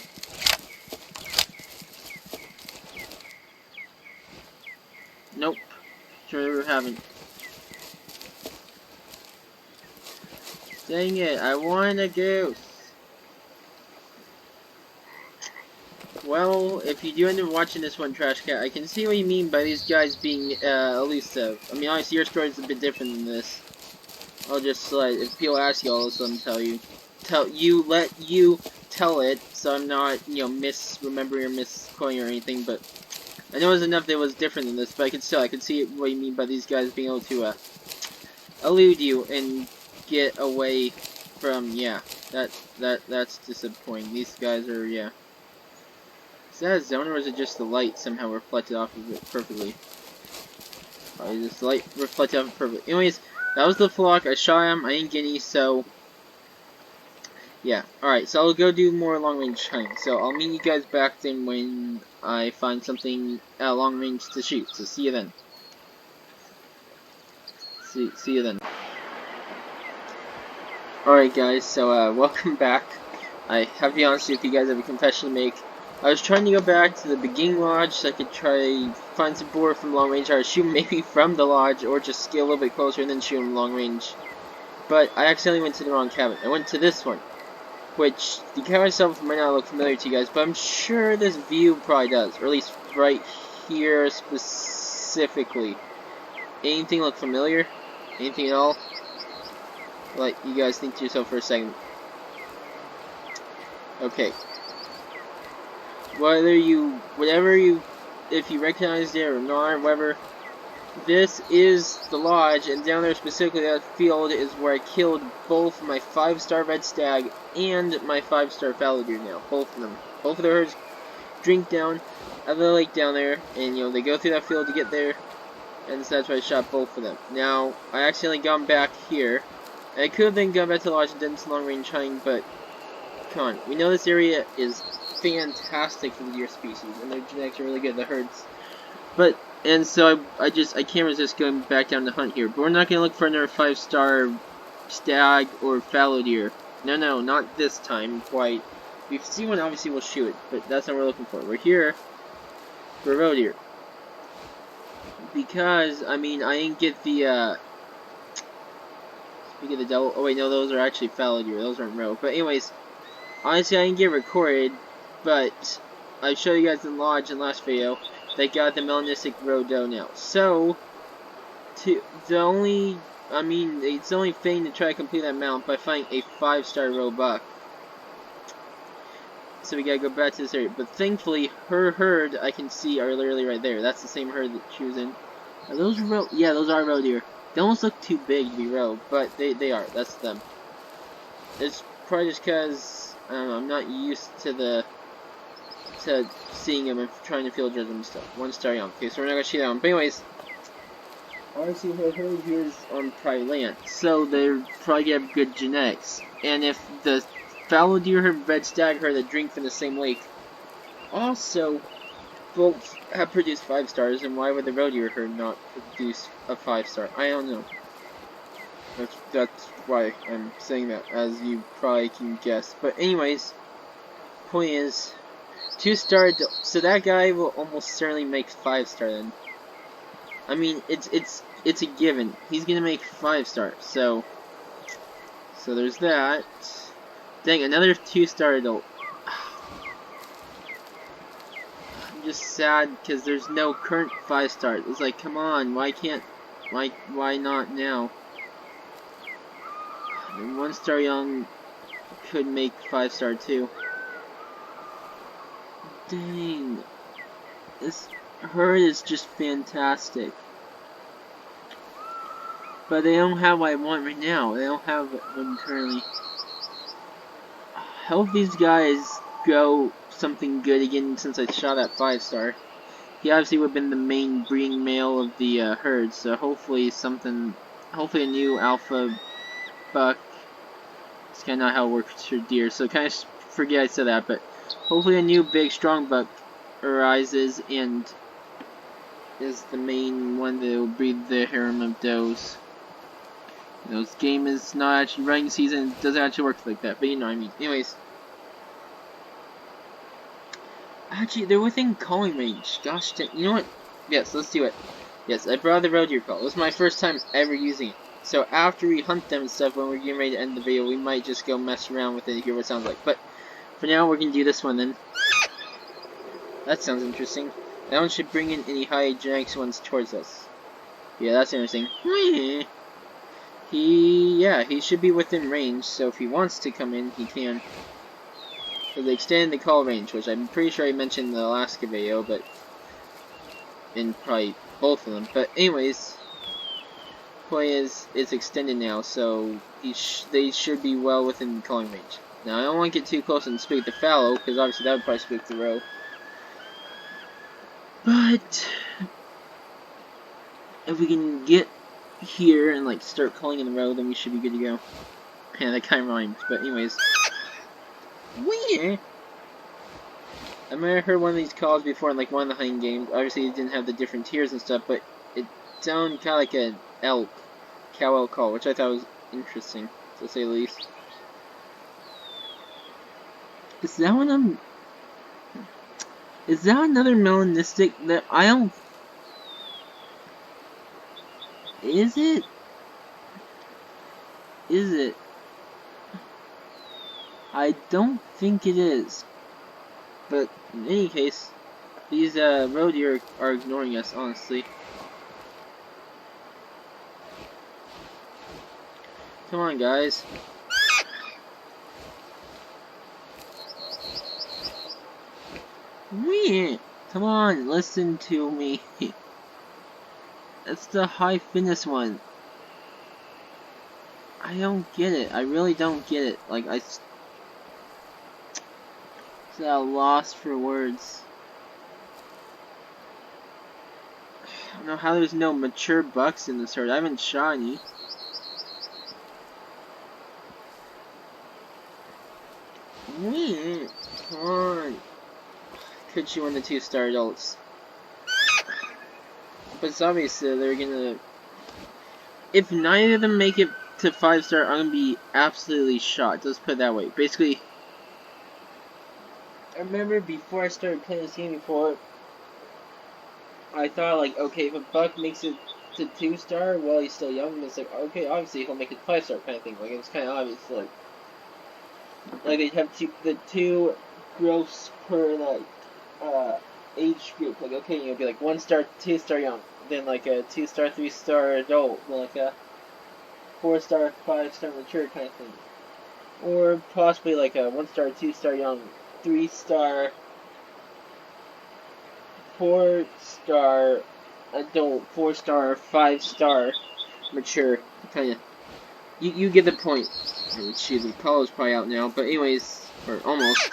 Nope. Sure haven't. Dang it. I want a goose. Well, if you do end up watching this one, Trash Cat, I can see what you mean by these guys being elusive. I mean, obviously your story is a bit different than this. I'll just if people ask you, I'll also tell you. Let you tell it, so I'm not, misremembering or misquoting or anything, but I know it was enough that it was different than this, but I could see what you mean by these guys being able to, elude you and get away from, yeah, that's disappointing. These guys are, yeah. Is that a zone, or is it just the light somehow reflected off of it perfectly? Probably just the light reflected off of it perfectly. Anyways, that was the flock. I shot him. I didn't get any, so yeah. Alright, so I'll go do more long-range hunting. So I'll meet you guys back then when I find something long-range to shoot. So see you then. See you then. Alright guys, so welcome back. I have to be honest with you guys, I have a confession to make. I was trying to go back to the beginning lodge so I could try find some boar from long range. I would shoot maybe from the lodge or just scale a little bit closer and then shoot him long range. But I accidentally went to the wrong cabin. I went to this one, which the cabin itself might not look familiar to you guys, but I'm sure this view probably does, or at least right here specifically. Anything look familiar? Anything at all? Like, you guys think to yourself for a second. Okay. If you recognize it or not, whatever, this is the lodge, and down there specifically that field is where I killed both my 5-star red stag and my 5-star fallow deer now. Both of them. Both of the herds drink down at the lake down there, and they go through that field to get there, and so that's why I shot both of them. Now, I accidentally got back here. I could have then gone back to the lodge and done some long range hunting, but come on, we know this area is fantastic for the deer species, and their genetics are really good, the herds. And so I can't resist going back down to hunt here. But we're not going to look for another 5-star stag or fallow deer. No, not this time, quite. If we see one, obviously we'll shoot it, but that's not what we're looking for. We're here for roe deer. Because, I mean, I didn't get the, speaking of the devil, oh wait, no, those are actually fallow deer, those aren't roe. But anyways, honestly, I didn't get recorded, but I showed you guys in the lodge in the last video. They got the melanistic roe doe now. So, it's the only thing to try to complete that mount by finding a 5-star roe buck. So we gotta go back to this area. But thankfully, her herd I can see are literally right there. That's the same herd that she was in. Are those roe? Yeah, those are roe deer. They almost look too big to be roe, but they are. That's them. It's probably just because I'm not used to seeing them and trying to field judge them and stuff. 1-star young. Okay, so we're not gonna shoot that one. But anyways, obviously her herd here is on private land, so they're probably gonna have good genetics. And if the fallow deer herd, red stag herd that drink from the same lake also both have produced 5 stars, and why would the roe deer herd not produce a 5-star? I don't know. That's why I'm saying that, as you probably can guess. But anyways, point is, 2-star, so that guy will almost certainly make 5-star then. I mean, it's a given. He's gonna make 5-star, so there's that. Dang, another 2-star adult. I'm just sad because there's no current 5-star. It's like, come on, why not now? And 1-star young could make 5-star too. Dang, this herd is just fantastic. But they don't have what I want right now. They don't have one currently. I hope these guys go something good again since I shot that 5-star. He obviously would have been the main breeding male of the herd, so hopefully a new alpha buck. It's kind of not how it works for deer, so kind of forget I said that, but hopefully a new big strong buck arises and is the main one that will breed the harem of does. You know, this game is not actually running season, it doesn't actually work like that, but you know what I mean. Anyways. Actually, they're within calling range. Gosh dang, you know what? Yes, let's do it. Yes, I brought the road deer call. It was my first time ever using it. So after we hunt them and stuff, when we're getting ready to end the video, we might just go mess around with it and hear what it sounds like. But for now, we're going to do this one then. That sounds interesting. That one should bring in any high genetics ones towards us. Yeah, that's interesting. He should be within range, so if he wants to come in, he can. So they extended the call range, which I'm pretty sure I mentioned in the Alaska video, but in probably both of them. But anyways, point is, it's extended now, so they should be well within the calling range. Now, I don't want to get too close and spook the fallow, because obviously that would probably spook the roe. But if we can get here and like start calling in the roe, then we should be good to go. Yeah, that kind of rhymes. But anyways, I might have heard one of these calls before in like one of the hunting games. Obviously, it didn't have the different tiers and stuff, but it sounded kind of like an elk, cow elk call, which I thought was interesting, to say the least. Is that one Is that another melanistic that I don't? Is it? Is it? I don't think it is. But in any case, these roe deer are ignoring us, honestly. Come on, guys. Come on, listen to me. That's the high fitness one. I don't get it. I really don't get it. Like, it's at a loss for words. I don't know how there's no mature bucks in this herd. I haven't shot any. Come on. Could you win the 2-star adults? But it's obvious that they're gonna... If neither of them make it to 5-star, I'm gonna be absolutely shocked. Let's put it that way. Basically, I remember before I started playing this game before, I thought like, okay, if a buck makes it to 2-star while he's still young, it's like, okay, obviously he'll make it 5-star kind of thing. Like, it's kind of obvious, like they'd have the two growths per like age group. Like, okay, you'll be like 1-star, 2-star young, then like a 2-star, 3-star adult, then like a 4-star, 5-star mature kind of thing, or possibly like a 1-star, 2-star young, 3-star, 4-star adult, 4-star, 5-star mature. Kind of, you get the point. Oh, shoot, the call is probably out now, but anyways, or almost.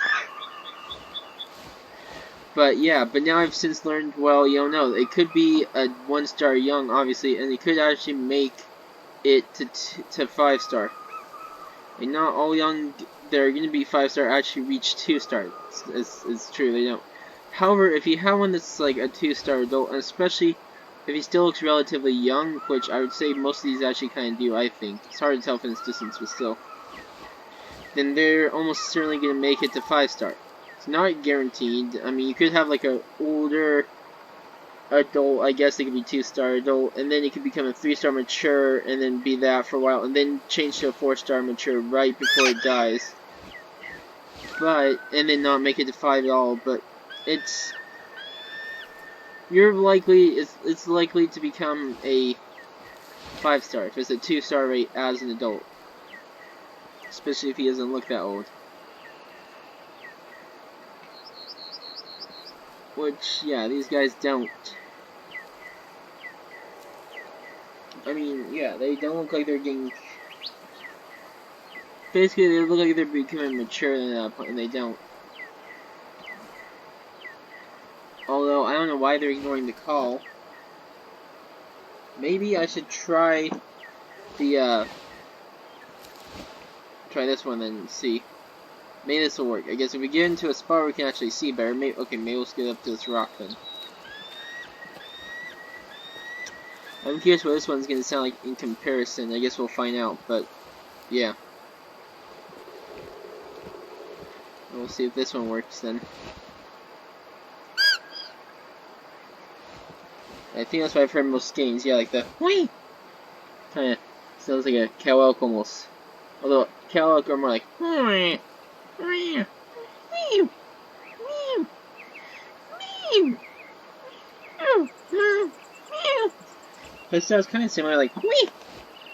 But yeah, but now I've since learned, well, you don't know, it could be a 1-star young, obviously, and it could actually make it to 5-star. And not all young that are going to be 5-star actually reach 2-star. It's true, they don't. However, if you have one that's like a 2-star adult, and especially if he still looks relatively young, which I would say most of these actually kind of do, I think. It's hard to tell from this distance, but still. Then they're almost certainly going to make it to 5-star. It's not guaranteed. I mean, you could have like a older adult, I guess it could be 2-star adult, and then it could become a 3-star mature, and then be that for a while, and then change to a 4-star mature right before it dies. But, and then not make it to 5 at all, but it's, it's likely to become a 5-star if it's a 2-star rate as an adult. Especially if he doesn't look that old. Which, yeah, these guys don't. I mean, yeah, they don't look like they're getting... Basically, they look like they're becoming mature at that point, and they don't. Although, I don't know why they're ignoring the call. Maybe I should try the, try this one and see. Maybe this will work. I guess if we get into a spot where we can actually see better, maybe, okay, maybe we'll get up to this rock then. I'm curious what this one's gonna sound like in comparison. I guess we'll find out, but yeah. We'll see if this one works then. I think that's what I've heard most games. Yeah, like the whee! Kinda sounds like a cow elk almost. Although cow elk are more like whee! Whee! Whee! Whee! Whee! But it sounds kind of similar, like wee,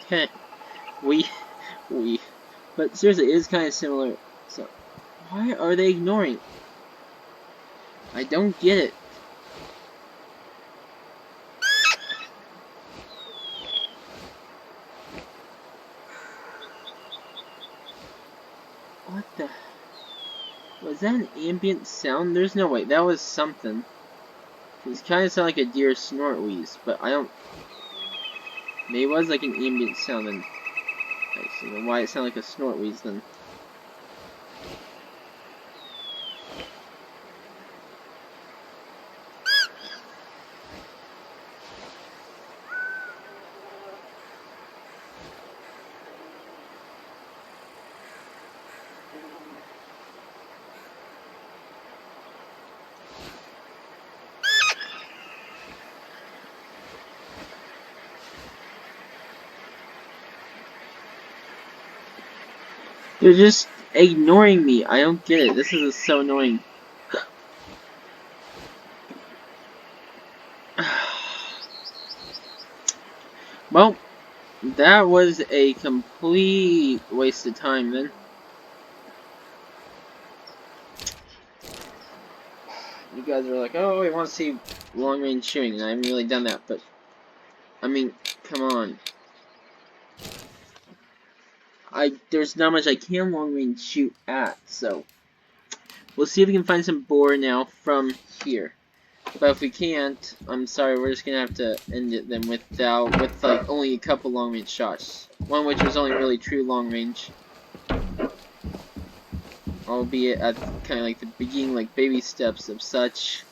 kind of wee. But seriously, it is kind of similar. So why are they ignoring? I don't get it. What the? Was that an ambient sound? There's no way. That was something. It kind of sounded like a deer snort wheeze, but I don't. Maybe it was like an ambient sound, then. I see. Then why it sounded like a snort wheeze then? They're just ignoring me. I don't get it. This is so annoying. Well, that was a complete waste of time then. You guys are like, oh, we want to see long range shooting, and I haven't really done that, but I mean, come on. There's not much I can long range shoot at, so we'll see if we can find some boar now from here. But if we can't, I'm sorry, we're just gonna have to end it then with like only a couple long range shots. One which was only really true long range. Albeit at kind of like the beginning, like baby steps of such.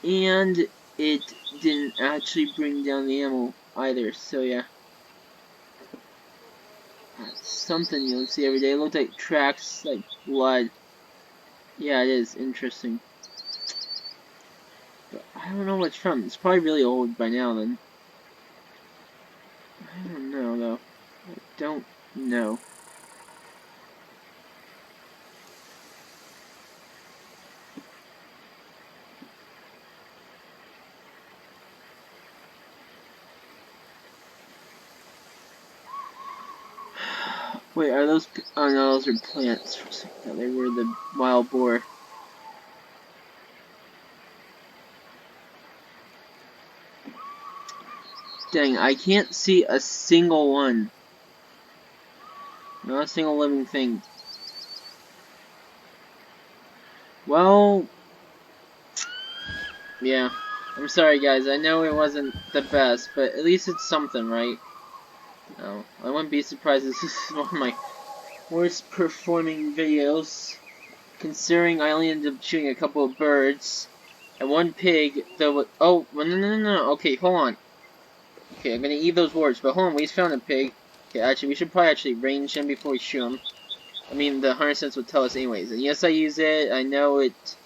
And it didn't actually bring down the ammo either, so yeah. That's something you'll see every day. It looked like tracks, like blood. Yeah, it is interesting. But I don't know what it's from. It's probably really old by now then. I don't know though. I don't know. Wait, are those? Oh no, those are plants. They were the wild boar. Dang, I can't see a single one. Not a single living thing. Well, yeah. I'm sorry guys, I know it wasn't the best, but at least it's something, right? No, I wouldn't be surprised if this is one of my worst performing videos, considering I only ended up shooting a couple of birds, and one pig, though, oh, no, okay, hold on. Okay, I'm gonna eat those words, but hold on, we just found a pig. Okay, actually, we should probably actually range him before we shoot him. I mean, the 100 cents would tell us anyways, and yes, I use it, I know it,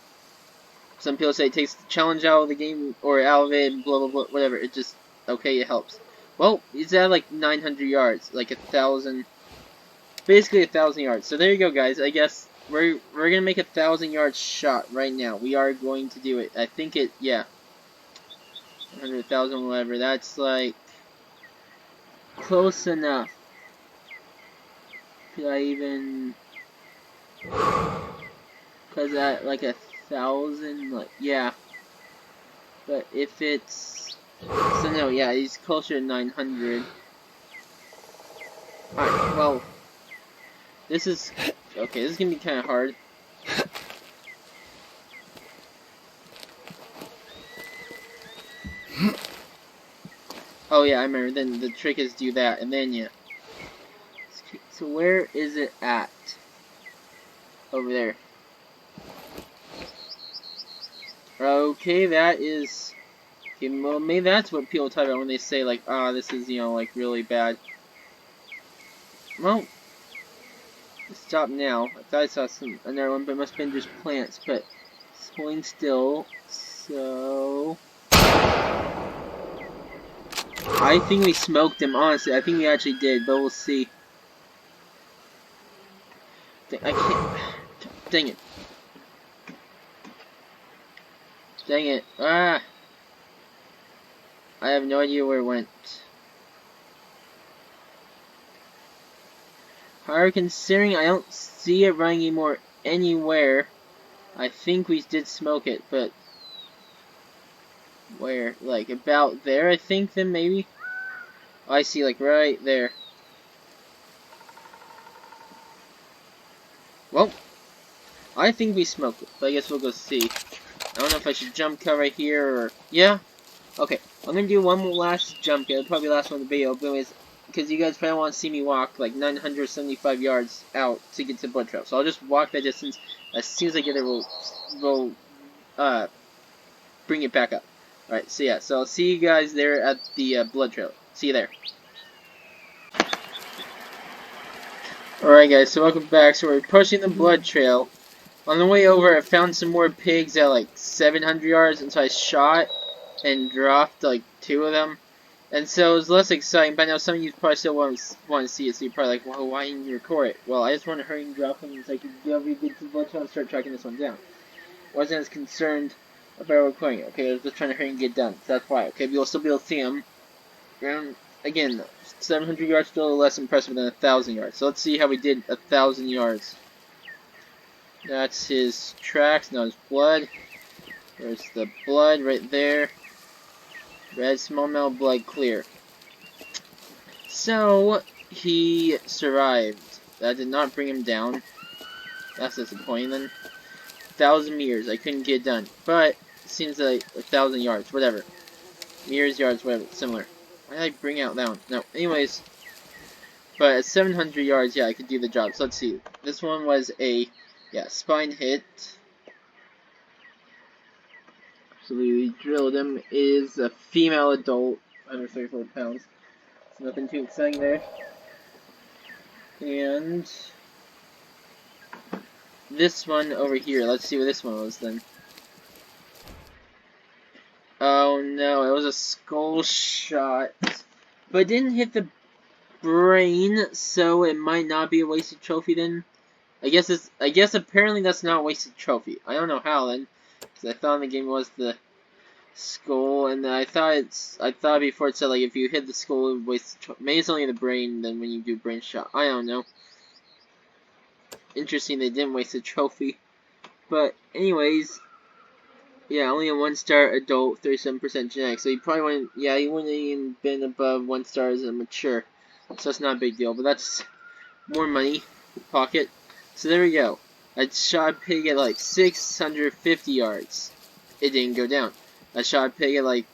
some people say it takes the challenge out of the game, or out of it, blah blah blah, whatever, it just, okay, it helps. Well, he's at like 900 yards, like 1,000, basically 1,000 yards. So there you go, guys. I guess we're gonna make 1,000 yard shot right now. We are going to do it. I think it, yeah, 100,000, whatever. That's like close enough. Could I even? Cause at like 1,000, like yeah. But if it's, so no, yeah, he's closer to 900. All right, well. This is, okay, this is gonna be kind of hard. Oh yeah, I remember, then the trick is do that, and then yeah. So where is it at? Over there. Okay, well, maybe that's what people talk about when they say, like, ah, this is, you know, like, really bad. Well, stop now. I thought I saw another one, but it must have been just plants, but it's holding still, so... I think we smoked him, honestly. I think we actually did, but we'll see. I can't... Dang it. Dang it. Ah! I have no idea where it went. However, considering I don't see it running anymore anywhere, I think we did smoke it, but... Where? Like, about there, I think, then, maybe? Oh, I see, like, right there. Well, I think we smoked it, but I guess we'll go see. I don't know if I should jump cut right here, or... Yeah? Okay, I'm gonna do one more last jump cut, probably the last one of the video, but anyways, because you guys probably want to see me walk, like, 975 yards out to get to the blood trail. So I'll just walk that distance. As soon as I get there, we'll bring it back up. Alright, so yeah, so I'll see you guys there at the blood trail. See you there. Alright guys, so welcome back. So we're pushing the blood trail. On the way over, I found some more pigs at like 700 yards, and so I shot and dropped like 2 of them. And so it was less exciting, but I know some of you probably still want to see it, so you're probably like, well, why didn't you record it? Well, I just want to hurry and drop them so I can get to the blood trail and start tracking this one down. Wasn't as concerned about recording it, okay? I was just trying to hurry and get done, so that's why, okay? But you'll still be able to see them. And again, 700 yards still less impressive than 1,000 yards. So let's see how we did 1,000 yards. That's his tracks, now his blood. There's the blood right there. Red smallmouth blood clear. So he survived. That did not bring him down. That's disappointing then. 1,000 meters, I couldn't get it done. But it seems like 1,000 yards, whatever. Meters, yards, whatever, similar. Why did I bring out that one? No, anyways. But at 700 yards, yeah, I could do the job. So let's see. This one was a, yeah, spine hit. So we drilled him. It is a female adult, under 34 pounds. So nothing too exciting there. And this one over here. Let's see what this one was then. Oh no, it was a skull shot. But it didn't hit the brain, so it might not be a wasted trophy then. I guess apparently that's not a wasted trophy. I don't know how then, because I thought in the game was the skull, and I thought before it said like if you hit the skull, it would waste the trophy. Maybe it's only the brain then when you do brain shot. I don't know. Interesting, they didn't waste the trophy. But anyways, yeah, only a 1-star adult, 37% genetic. So you probably wouldn't, yeah, you wouldn't even been above 1 star as a mature. So that's not a big deal, but that's more money in the pocket. So there we go. I shot a pig at like 650 yards. It didn't go down. I shot a pig at like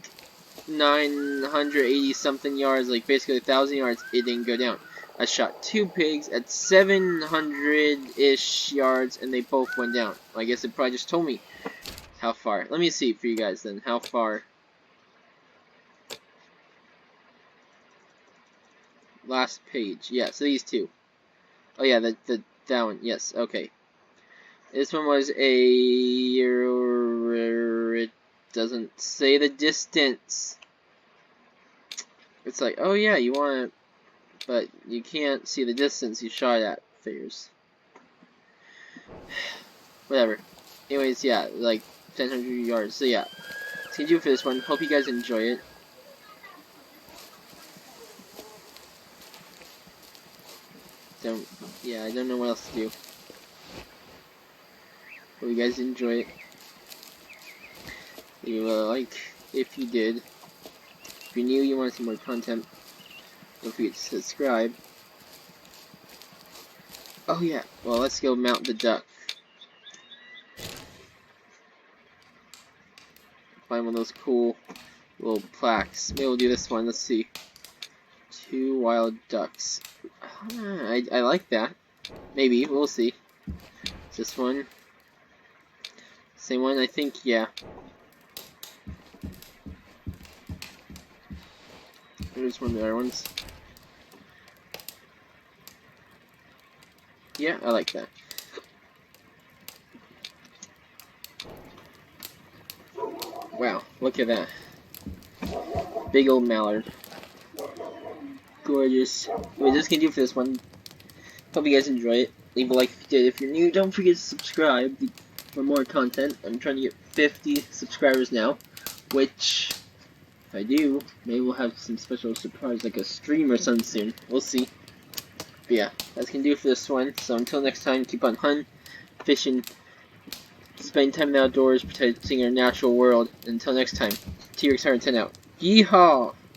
980 something yards, like basically 1,000 yards. It didn't go down. I shot 2 pigs at 700-ish yards, and they both went down. I guess it probably just told me how far. Let me see for you guys then. How far? Last page. Yeah, so these 2. Oh yeah, that one. Yes, okay. This one was a... It doesn't say the distance. It's like, oh yeah, you want to... But you can't see the distance you shot at. Figures. Whatever. Anyways, yeah, like 1,000 yards. So yeah, that's gonna do it for this one. Hope you guys enjoy it. Yeah, I don't know what else to do. Hope you guys enjoy it. Leave a like if you did. If you're new, you want to see more content, don't forget to subscribe. Oh yeah, well let's go mount the duck. Find one of those cool little plaques. Maybe we'll do this one, let's see. 2 wild ducks. I like that. Maybe, we'll see. Is this one? Same one, I think, yeah. Here's one of the other ones. Yeah, I like that. Wow, look at that. Big old mallard. Gorgeous. Anyway, this can do for this one. Hope you guys enjoy it. Leave a like if you did. If you're new, don't forget to subscribe for more content. I'm trying to get 50 subscribers now, which, if I do, maybe we'll have some special surprise like a stream or something soon. We'll see. But yeah, that's gonna do it for this one. So until next time, keep on hunting, fishing, spending time in the outdoors, protecting our natural world. Until next time, T-Rex 110 out. Yeehaw!